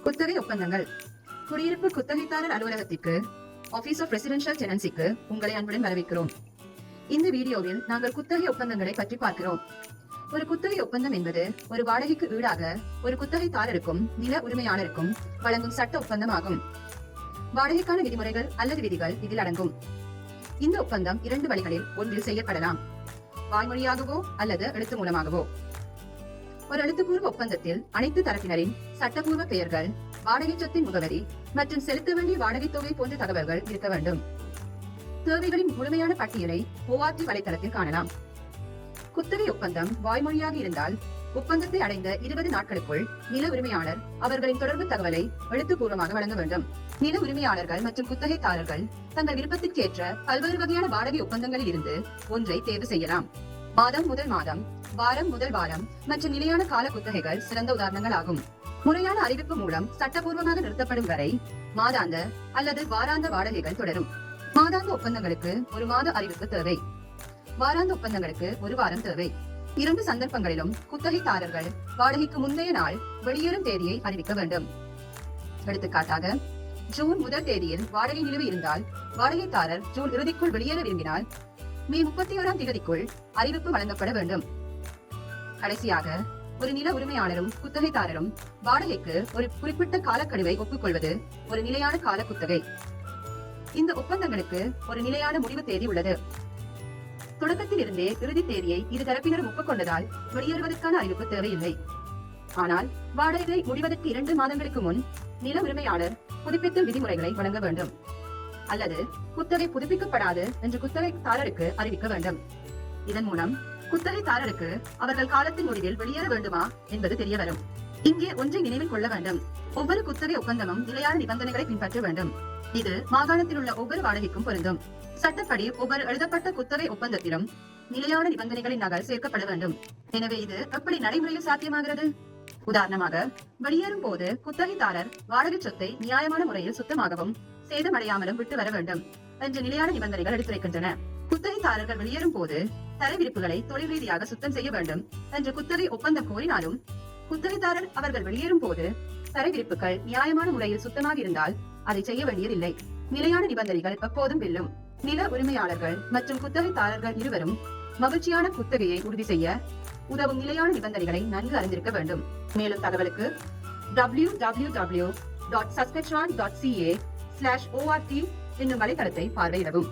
குத்தகை ஒப்பந்தங்கள். குடியிருப்பு குத்தகைதாரர் அலுவலகத்திற்கு ஆபீஸ் ஆஃப் ரெசிடென்ஷியல் டெனன்சிக்கு உங்களை அன்புடன் வரவேற்கிறோம். இந்த வீடியோவில் நாங்கள் குத்தகை ஒப்பந்தங்களை பற்றி பார்க்கிறோம். ஒரு குத்தகை ஒப்பந்தம் என்பது ஒரு வாடகைக்கு ஈடாக ஒரு குத்தகைதாரருக்கும் நில உரிமையாளருக்கும் வழங்கும் சட்ட ஒப்பந்தம் ஆகும். வாடகைக்கான விதிமுறைகள் அல்லது விதிகள் இதில் அடங்கும். இந்த ஒப்பந்தம் இரண்டு வழிகளில் ஒன்றில் செய்யப்படலாம், வாய்மொழியாகவோ அல்லது எழுத்து மூலமாகவோ. ஒரு எழுத்துப்பூர்வ ஒப்பந்தத்தில் அனைத்து தரப்பினரின் சட்டப்பூர்வ பெயர்கள், வாடகை சொத்தின் முகவரி மற்றும் செலுத்த வேண்டிய வாடகை தொகை போன்ற தகவல்கள் இருக்க வேண்டும். தேவைகளின் முழுமையான பட்டியலை ORT வலைத்தளத்தில் காணலாம். குத்தகை ஒப்பந்தம் வாய்மொழியாக இருந்தால் ஒப்பந்தத்தை அடைந்த 20 நாட்களுக்குள் நில உரிமையாளர் அவர்களின் தொடர்பு தகவலை எழுத்துப்பூர்வமாக வழங்க வேண்டும். நில உரிமையாளர்கள் மற்றும் குத்தகைதாரர்கள் தங்கள் விருப்பத்திற்கேற்ற பல்வேறு வகையான வாடகை ஒப்பந்தங்களில் இருந்து ஒன்றை தேர்வு செய்யலாம். மாதம் முதல் மாதம், வாரம் முதல் வாரம் மற்றும் நிலையான கால குத்தகைகள் சிறந்த உதாரணங்கள் ஆகும். முறையான அறிவிப்பு மூலம் சட்டபூர்வமாக நிறுத்தப்படும் வரை மாதாந்த அல்லது வாராந்த வாடகைகள் தொடரும். மாதாந்த ஒப்பந்தங்களுக்கு ஒரு மாத அறிவிப்பு தேவை, வாராந்த ஒப்பந்தங்களுக்கு ஒரு வாரம் தேவை. இரண்டு சந்தர்ப்பங்களிலும் குத்தகைதாரர்கள் வாடகைக்கு முந்தைய நாள் வெளியேறும் தேதியை அறிவிக்க வேண்டும். எடுத்துக்காட்டாக, ஜூன் 1 தேதியில் வாடகை நிலுவை இருந்தால் வாடகைதாரர் ஜூன் இறுதிக்குள் வெளியேற விரும்பினால் மே 31 தேதிக்குள் அறிவிப்பு வழங்கப்பட வேண்டும். கடைசியாக, ஒரு நில உரிமையாளரும் குத்தகைதாரரும் வாடகைக்கு ஒரு குறிப்பிட்ட காலக்கெடுவை ஒப்புக்கொள்வது ஒரு நிலையான கால குத்தகை. இந்த ஒப்பந்தங்களுக்கு ஒரு நிலையான முடிவு தேதி உள்ளது. தொடக்கத்தில் இருந்தே இறுதி தேதியை இரு தரப்பினரும் ஒப்புக்கொண்டதால் வெளியேறுவதற்கான அறிவிப்பு தேவையில்லை. ஆனால் வாடகை முடிவதற்கு 2 மாதங்களுக்கு முன் நில உரிமையாளர் புதுப்பித்தல் விதிமுறைகளை வழங்க வேண்டும், அல்லது குத்தகை புதுப்பிக்கப்படாது என்று குத்தகைதாரருக்கு அறிவிக்க வேண்டும். இதன் மூலம் குத்தகைதாரருக்கு அவர்கள் காலத்தின் முடிவில் வெளியேற வேண்டுமா என்பது தெரிய வரும். இங்கே ஒன்றை நினைவில் கொள்ள வேண்டும்: ஒவ்வொரு குத்தகை ஒப்பந்தமும் நிலையான நிபந்தனைகளை பின்பற்ற வேண்டும். இது மாகாணத்தில் உள்ள ஒவ்வொரு வாடகைக்கும் பொருந்தும். சட்டப்படி ஒவ்வொரு எழுதப்பட்ட குத்தகை ஒப்பந்தத்திலும் நிலையான நிபந்தனைகளின் நகல் சேர்க்கப்பட வேண்டும். எனவே இது எப்படி நடைமுறையில் சாத்தியமாகிறது? உதாரணமாக, வெளியேறும் போது குத்தகைதாரர் வாடகை சொத்தை நியாயமான முறையில் சுத்தமாகவும் சேதமடையாமலும் விட்டு வர வேண்டும் என்ற நிலையான நிபந்தனைகள் எடுத்துரைக்கின்றன. குத்தகைதாரர்கள் வெளியேறும் போது தரை விரிப்புகளை தொழில் ரீதியாக சுத்தம் செய்ய வேண்டும் என்று குத்தகை ஒப்பந்தம் கோரினாலும், குத்தகைதாரர் அவர்கள் வெளியேறும் போது தரை விரிப்புகள் நியாயமான முறையில் சுத்தமாக இருந்தால் அதை செய்ய வேண்டியதில்லை. நிலையான நிபந்தனைகள் எப்போதும் வெல்லும். நில உரிமையாளர்கள் மற்றும் குத்தகைதாரர்கள் இருவரும் மகிழ்ச்சியான குத்தகையை உறுதி செய்ய உதவும் நிலையான நிபந்தனைகளை நன்கு அறிந்திருக்க வேண்டும். மேலும் தகவலுக்கு www.saskatchewan.ca/ORT என்னும் வலைத்தளத்தை பார்வையிடவும்.